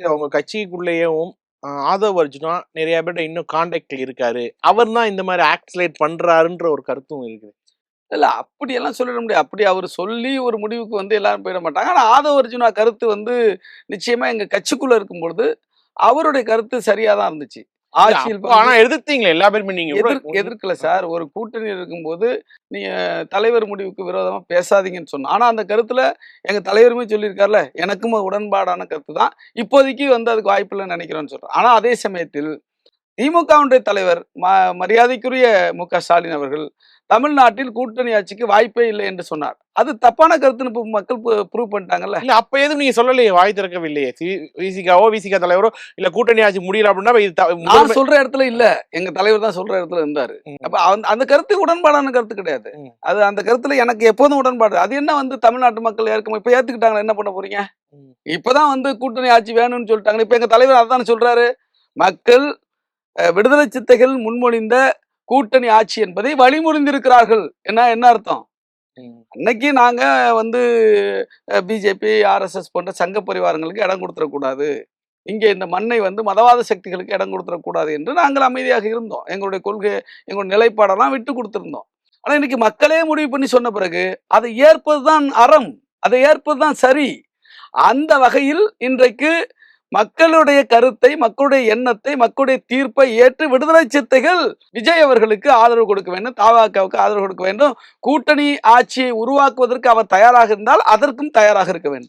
அவங்க கட்சிக்குள்ளேயும் ஆதவ் அர்ஜுனா நிறைய பேர்ட்ட இன்னும் கான்டாக்ட்ல இருக்காரு. அவர் தான் இந்த மாதிரி ஆக்சிலேட் பண்றாருன்ற ஒரு கருத்தும் இருக்குது. இல்ல அப்படியெல்லாம் சொல்லிட முடியாது. அப்படி அவர் சொல்லி ஒரு முடிவுக்கு வந்து எல்லாரும் போயிட மாட்டாங்க. ஆனா ஆதவ அர்ஜுனா கருத்து வந்து நிச்சயமா எங்க கட்சிக்குள்ள இருக்கும்பொழுது, அவருடைய கருத்து சரியா தான் இருந்துச்சு. இல்ல ஆட்சியில் அப்போ ஆனா எதிர்த்தீங்களே எல்லா பேருமே நீங்க கூட எதிர்க்கல சார். ஒரு கூட்டணி இருக்கும்போது, நீங்க தலைவர் முடிவுக்கு விரோதமா பேசாதீங்கன்னு சொன்னோம். ஆனா அந்த கருத்துல எங்க தலைவருமே சொல்லியிருக்கார்ல, எனக்கும் உடன்பாடான கருத்து தான். இப்போதைக்கு வந்து அதுக்கு வாய்ப்பில்லன்னு நெனைக்கிறோம்னு சொல்றோம். ஆனா அதே சமயத்தில் திமுகவுடைய தலைவர் மரியாதைக்குரிய மு.க.ஸ்டாலின் அவர்கள் தமிழ்நாட்டில் கூட்டணி ஆட்சிக்கு வாய்ப்பே இல்லை என்று சொன்னார். அது தப்பான கருத்துன்னு இப்ப மக்கள் ப்ரூவ் பண்ணிட்டாங்கல்ல. இல்ல அப்ப எதுவும் நீங்க சொல்லலையே, வாய் திறக்கவில்லையே. விசிகாவோ விசிகா தலைவரோ இல்ல கூட்டணி ஆட்சி முடியல அப்படின்னா நான் சொல்ற இடத்துல இல்ல. எங்க தலைவர் தான் சொல்ற இடத்துல இருந்தாரு. அப்ப அந்த கருத்து உடன்பாடான கருத்து கிடையாது. அது அந்த கருத்துல எனக்கு எப்போதும் உடன்பாடு. அது என்ன வந்து தமிழ்நாட்டு மக்கள் இப்ப ஏத்துக்கிட்டாங்களா, என்ன பண்ண போறீங்க? இப்பதான் வந்து கூட்டணி ஆட்சி வேணும்னு சொல்லிட்டாங்க. இப்ப எங்க தலைவர் அதான் சொல்றாரு. மக்கள் விடுதலை சித்தைகள் முன்மொழிந்த கூட்டணி ஆட்சி என்பதை வழிமுறிந்திருக்கிறார்கள். என்ன அர்த்தம்? அன்னைக்கு நாங்க வந்து பிஜேபி, ஆர்எஸ்எஸ் போன்ற சங்க பரிவாரங்களுக்கு இடம் கொடுத்துடக்கூடாது. இங்கே இந்த மண்ணை வந்து மதவாத சக்திகளுக்கு இடம் கொடுத்துடக்கூடாது என்று நாங்கள் அமைதியாக இருந்தோம். எங்களுடைய கொள்கை, எங்களுடைய நிலைப்பாடெல்லாம் விட்டு கொடுத்திருந்தோம். ஆனா இன்னைக்கு மக்களே முடிவு பண்ணி சொன்ன பிறகு அதை ஏற்பதுதான் அறம், அதை ஏற்பதுதான் சரி. அந்த வகையில் இன்றைக்கு மக்களுடைய கருத்தை, மக்களுடைய எண்ணத்தை, மக்களுடைய தீர்ப்பை ஏற்று விடுதலை சிறுத்தைகள் விஜய் அவர்களுக்கு ஆதரவு கொடுக்க வேண்டும், தமாகவுக்கு ஆதரவு கொடுக்க வேண்டும். கூட்டணி ஆட்சியை உருவாக்குவதற்கு அவர் தயாராக இருந்தால் அதற்கும் தயாராக இருக்க வேண்டும்.